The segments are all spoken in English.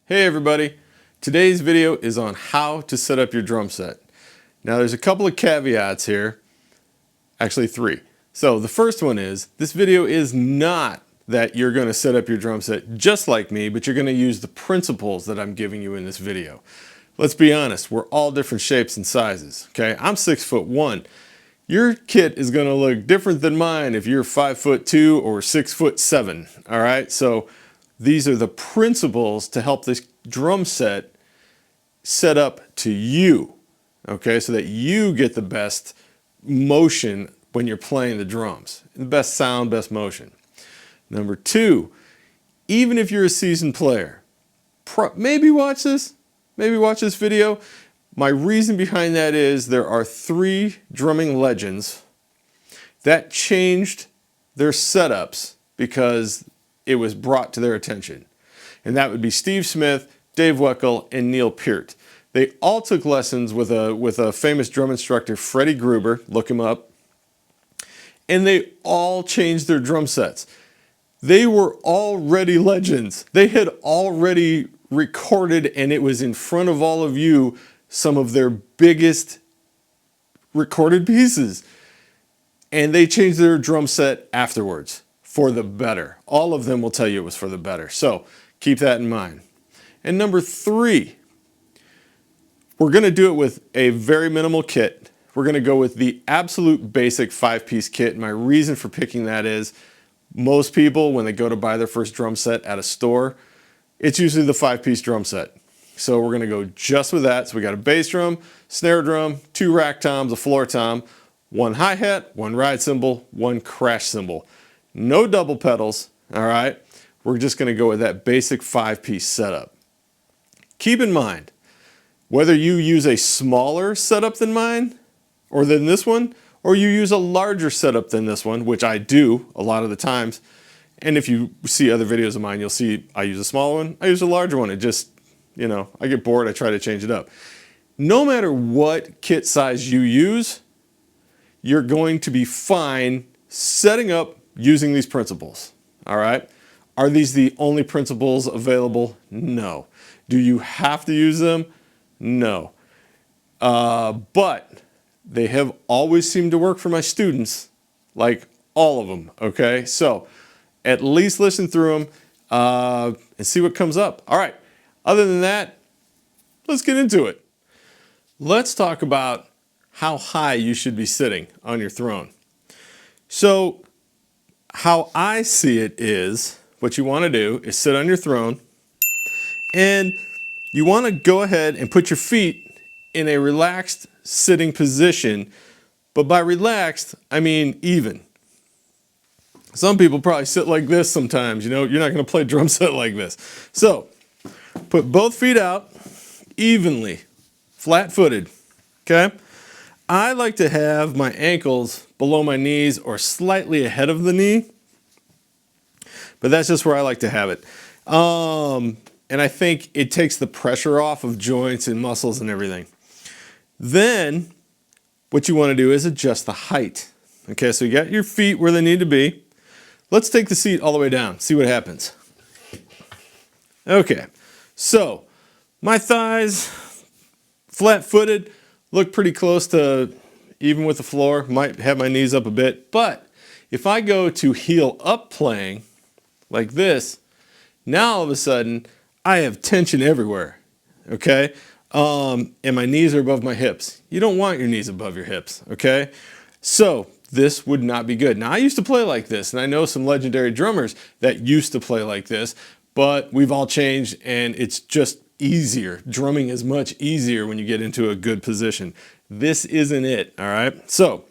Hey everybody, today's video is on how to set up your drum set. Now there's a couple of caveats here, actually three. So the first one is, this video is not that you're going to set up your drum set just like me, but you're going to use the principles that I'm giving you in this video. Let's be honest, we're all different shapes and sizes, okay? I'm 6'1". Your kit is going to look different than mine if you're 5'2" or 6'7", all right? So these are the principles to help this drum set up to you, okay? So that you get the best motion when you're playing the drums. The best sound, best motion. Number two, even if you're a seasoned player, maybe watch this video. My reason behind that is there are three drumming legends that changed their setups because it was brought to their attention. And that would be Steve Smith, Dave Weckl, and Neil Peart. They all took lessons with a famous drum instructor, Freddie Gruber, look him up, and they all changed their drum sets. They were already legends. They had already recorded, and it was in front of all of you, some of their biggest recorded pieces. And they changed their drum set afterwards for the better. All of them will tell you it was for the better. So keep that in mind. And number three, we're going to do it with a very minimal kit. We're going to go with the absolute basic 5-piece kit. And my reason for picking that is most people, when they go to buy their first drum set at a store, it's usually the 5-piece drum set. So we're going to go just with that. So we got a bass drum, snare drum, 2 rack toms, a floor tom, 1 hi-hat, 1 ride cymbal, 1 crash cymbal. No double pedals, all right? We're just going to go with that basic 5-piece setup. Keep in mind, whether you use a smaller setup than mine or than this one, or you use a larger setup than this one, which I do a lot of the times, and if you see other videos of mine, you'll see I use a small one, I use a larger one. It just, you know, I get bored, I try to change it up. No matter what kit size you use, you're going to be fine setting up using these principles, all right? Are these the only principles available? No. Do you have to use them? No. But they have always seemed to work for my students, like all of them, okay? So at least listen through them and see what comes up. All right, other than that, let's get into it. Let's talk about how high you should be sitting on your throne. So how I see it is, what you want to do is sit on your throne, and you want to go ahead and put your feet in a relaxed sitting position. But by relaxed, I mean even. Some people probably sit like this sometimes, you know, you're not going to play drum set like this. So put both feet out evenly, flat-footed, okay? I like to have my ankles below my knees or slightly ahead of the knee, but that's just where I like to have it. And I think it takes the pressure off of joints and muscles and everything. Then what you want to do is adjust the height. Okay, so you got your feet where they need to be. Let's take the seat all the way down, see what happens. Okay, so my thighs, flat-footed, look pretty close to even with the floor. Might have my knees up a bit, but if I go to heel up playing like this, now all of a sudden I have tension everywhere, okay? And my knees are above my hips. You don't want your knees above your hips, okay? So this would not be good. Now I used to play like this, and I know some legendary drummers that used to play like this, but we've all changed and it's just easier. Drumming is much easier when you get into a good position. This isn't it, all right? So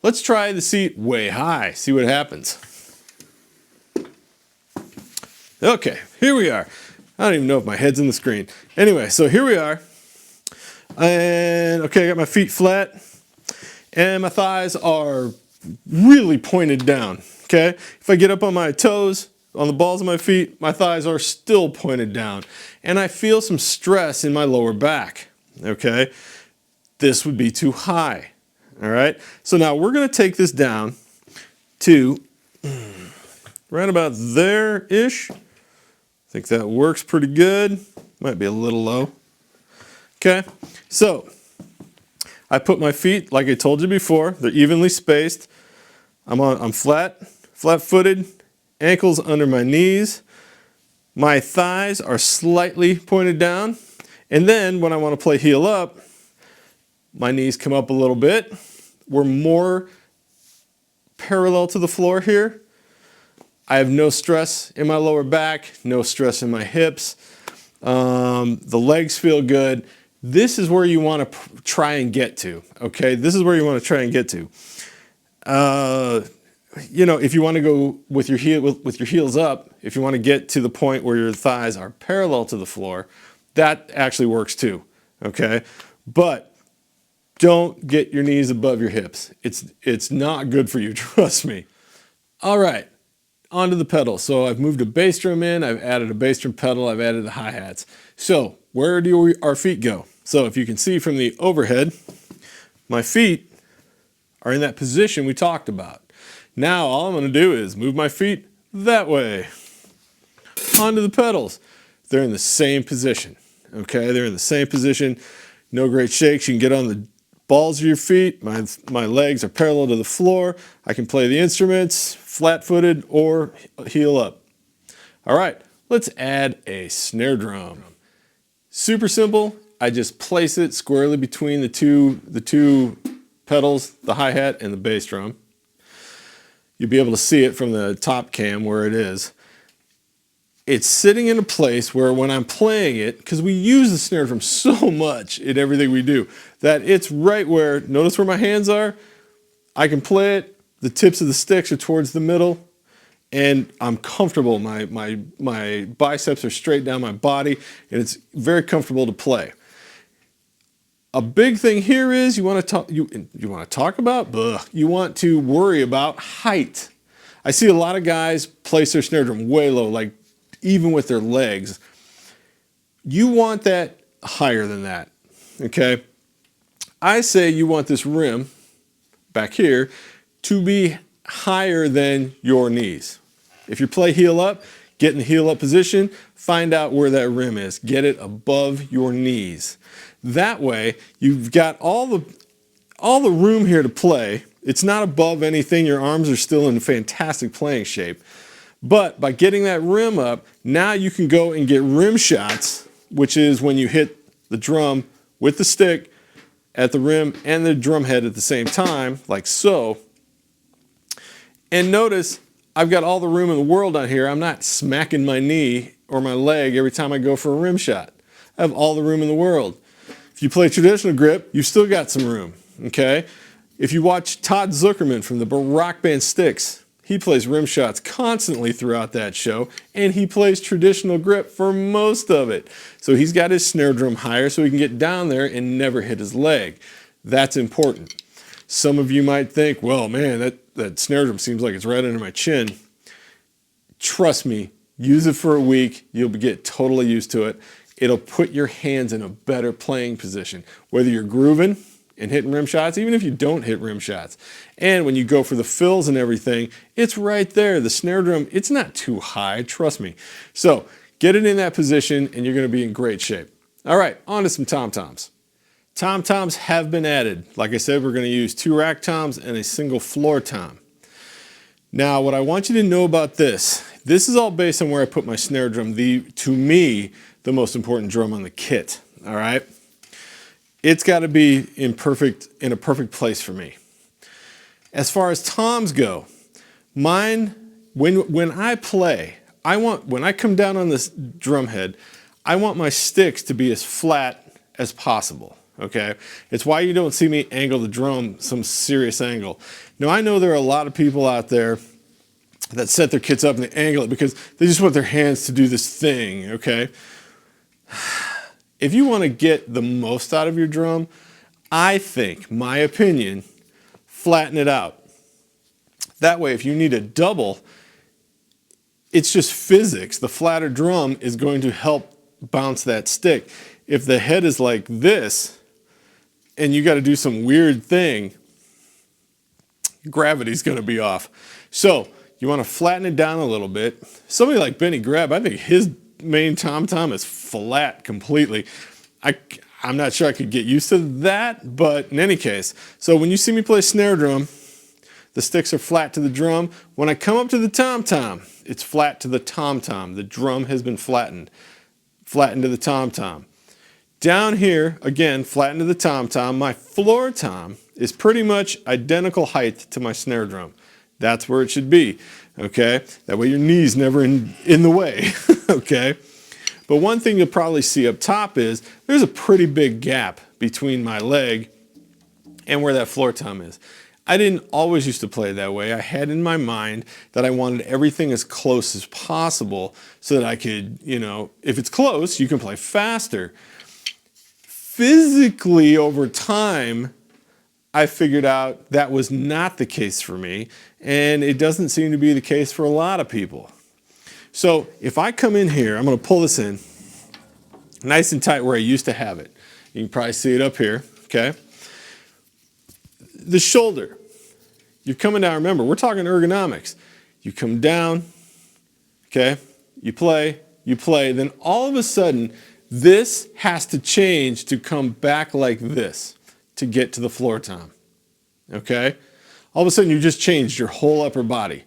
let's try the seat way high, see what happens. Okay, here we are. I don't even know if my head's in the screen. Anyway, so here we are. And okay, I got my feet flat and my thighs are really pointed down, okay? If I get up on my toes, on the balls of my feet, my thighs are still pointed down. And I feel some stress in my lower back, okay? This would be too high, all right? So now we're gonna take this down to right about there-ish. I think that works pretty good. Might be a little low. Okay, so I put my feet, like I told you before, they're evenly spaced. I'm flat-footed, ankles under my knees. My thighs are slightly pointed down. And then when I want to play heel up, my knees come up a little bit. We're more parallel to the floor here. I have no stress in my lower back, no stress in my hips. The legs feel good. This is where you want to try and get to, okay? This is where you want to try and get to. You know, if you want to go with your heels up, if you want to get to the point where your thighs are parallel to the floor, that actually works too, okay? But don't get your knees above your hips. It's not good for you, trust me. All right, onto the pedal. So I've moved a bass drum in, I've added a bass drum pedal, I've added the hi-hats. So where do our feet go? So if you can see from the overhead, my feet are in that position we talked about. Now all I'm going to do is move my feet that way onto the pedals. They're in the same position, okay? They're in the same position. No great shakes. You can get on the balls of your feet. My legs are parallel to the floor. I can play the instruments flat-footed or heel up. All right, let's add a snare drum. Super simple. I just place it squarely between the two pedals, the hi-hat and the bass drum. You'll be able to see it from the top cam where it is. It's sitting in a place where when I'm playing it, because we use the snare drum so much in everything we do, that it's right where, notice where my hands are? I can play it, the tips of the sticks are towards the middle, and I'm comfortable. My biceps are straight down my body, and it's very comfortable to play. A big thing here is you want to talk about? You want to worry about height. I see a lot of guys place their snare drum way low, like even with their legs. You want that higher than that, okay? I say you want this rim back here to be higher than your knees. If you play heel up, get in the heel up position, find out where that rim is. Get it above your knees. That way, you've got all the room here to play. It's not above anything. Your arms are still in fantastic playing shape. But by getting that rim up, now you can go and get rim shots, which is when you hit the drum with the stick at the rim and the drum head at the same time, like so. And notice, I've got all the room in the world on here. I'm not smacking my knee or my leg every time I go for a rim shot. I have all the room in the world. If you play traditional grip, you've still got some room, okay? If you watch Todd Zuckerman from the rock band Styx, he plays rim shots constantly throughout that show, and he plays traditional grip for most of it. So he's got his snare drum higher so he can get down there and never hit his leg. That's important. Some of you might think, well, man, that snare drum seems like it's right under my chin. Trust me, use it for a week, you'll get totally used to it. It'll put your hands in a better playing position, whether you're grooving and hitting rim shots, even if you don't hit rim shots. And when you go for the fills and everything, it's right there. The snare drum, it's not too high, trust me. So get it in that position and you're going to be in great shape. All right, on to some tom-toms. Tom-toms have been added. Like I said, we're going to use 2 rack toms and a single floor tom. Now, what I want you to know about this is all based on where I put my snare drum, to me, the most important drum on the kit, all right? It's got to be in a perfect place for me. As far as toms go, mine, when I play, when I come down on this drum head, I want my sticks to be as flat as possible, okay? It's why you don't see me angle the drum some serious angle. Now, I know there are a lot of people out there that set their kits up and they angle it because they just want their hands to do this thing, okay? If you want to get the most out of your drum, I think, my opinion, flatten it out. That way, if you need a double, it's just physics. The flatter drum is going to help bounce that stick. If the head is like this, and you got to do some weird thing, gravity's going to be off. So you want to flatten it down a little bit. Somebody like Benny Greb, I think his main tom-tom is flat completely. I'm not sure I could get used to that, but in any case, so when you see me play snare drum, the sticks are flat to the drum. When I come up to the tom-tom, it's flat to the tom-tom. The drum has been flattened to the tom-tom. Down here, again, flattened to the tom-tom. My floor tom is pretty much identical height to my snare drum. That's where it should be, okay? That way your knee's never in the way, okay? But one thing you'll probably see up top is there's a pretty big gap between my leg and where that floor tom is. I didn't always used to play that way. I had in my mind that I wanted everything as close as possible so that I could, you know, if it's close, you can play faster. Physically, over time, I figured out that was not the case for me, and it doesn't seem to be the case for a lot of people. So if I come in here, I'm going to pull this in nice and tight where I used to have it. You can probably see it up here, okay? The shoulder, you're coming down, remember, we're talking ergonomics. You come down, okay, you play, then all of a sudden, this has to change to come back like this to get to the floor tom, okay? All of a sudden, you just changed your whole upper body.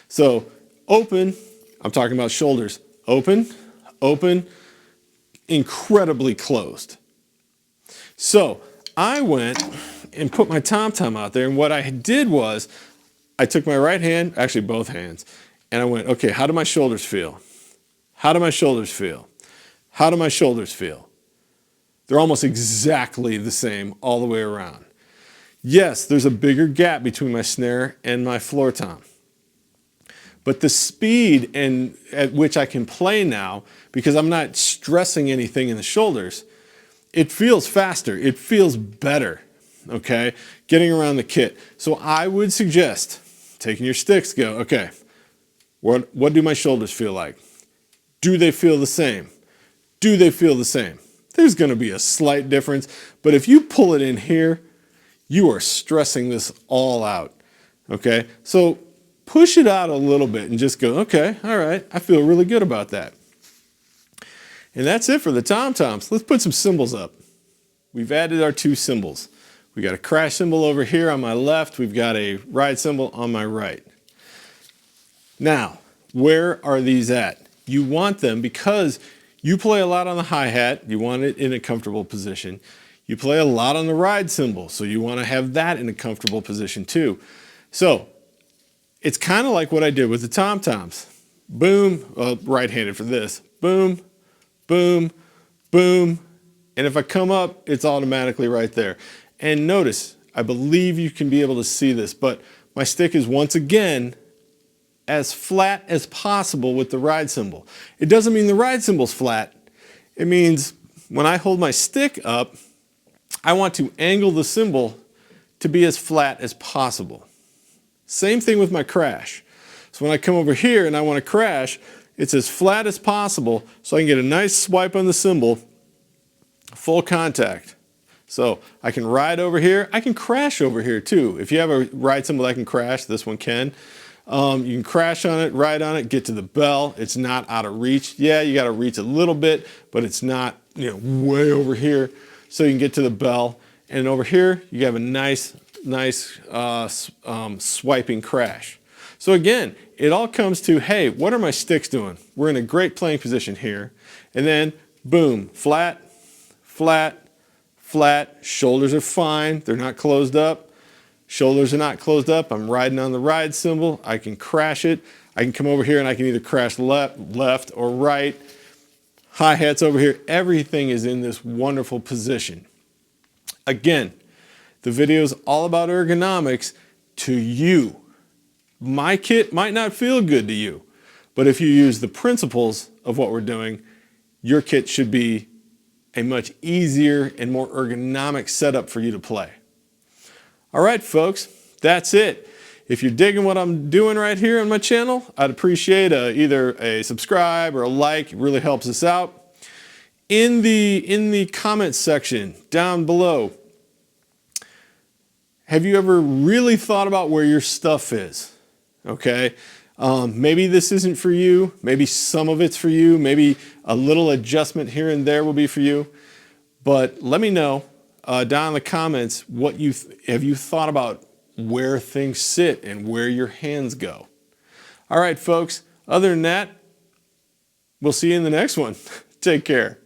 So open, I'm talking about shoulders, open, open, incredibly closed. So I went and put my tom-tom out there, and what I did was I took my right hand, actually both hands, and I went, okay, how do my shoulders feel? How do my shoulders feel? How do my shoulders feel? They're almost exactly the same all the way around. Yes, there's a bigger gap between my snare and my floor tom. But the speed at which I can play now, because I'm not stressing anything in the shoulders, it feels faster, it feels better, okay, getting around the kit. So I would suggest taking your sticks, go, okay, what do my shoulders feel like? Do they feel the same? Do they feel the same? There's going to be a slight difference, but if you pull it in here, you are stressing this all out, okay? So push it out a little bit and just go, okay, all right, I feel really good about that. And that's it for the tom-toms. Let's put some cymbals up. We've added our 2 cymbals. We got a crash cymbal over here on my left. We've got a ride cymbal on my right. Now, where are these at? You want them because you play a lot on the hi-hat. You want it in a comfortable position. You play a lot on the ride cymbal, so you want to have that in a comfortable position too. So it's kind of like what I did with the tom-toms. Boom, right-handed for this. Boom, boom, boom. And if I come up, it's automatically right there. And notice, I believe you can be able to see this, but my stick is once again as flat as possible with the ride cymbal. It doesn't mean the ride cymbal's flat. It means when I hold my stick up, I want to angle the cymbal to be as flat as possible. Same thing with my crash. So when I come over here and I want to crash, it's as flat as possible so I can get a nice swipe on the cymbal, full contact. So I can ride over here. I can crash over here too. If you have a ride cymbal that can crash, this one can. You can crash on it, ride on it, get to the bell. It's not out of reach. Yeah, you got to reach a little bit, but it's not, you know, way over here. So you can get to the bell. And over here, you have a nice swiping crash. So again, it all comes to, hey, what are my sticks doing? We're in a great playing position here. And then, boom, flat, flat, flat. Shoulders are fine. They're not closed up. Shoulders are not closed up. I'm riding on the ride cymbal. I can crash it. I can come over here and I can either crash left or right. Hi-hats over here. Everything is in this wonderful position. Again, the video is all about ergonomics to you. My kit might not feel good to you, but if you use the principles of what we're doing, your kit should be a much easier and more ergonomic setup for you to play. All right, folks, that's it. If you're digging what I'm doing right here on my channel, I'd appreciate either a subscribe or a like. It really helps us out. In the comments section down below, have you ever really thought about where your stuff is? Okay, Maybe this isn't for you. Maybe some of it's for you. Maybe a little adjustment here and there will be for you. But let me know down in the comments what have you thought about where things sit and where your hands go. All right, folks. Other than that, we'll see you in the next one. Take care.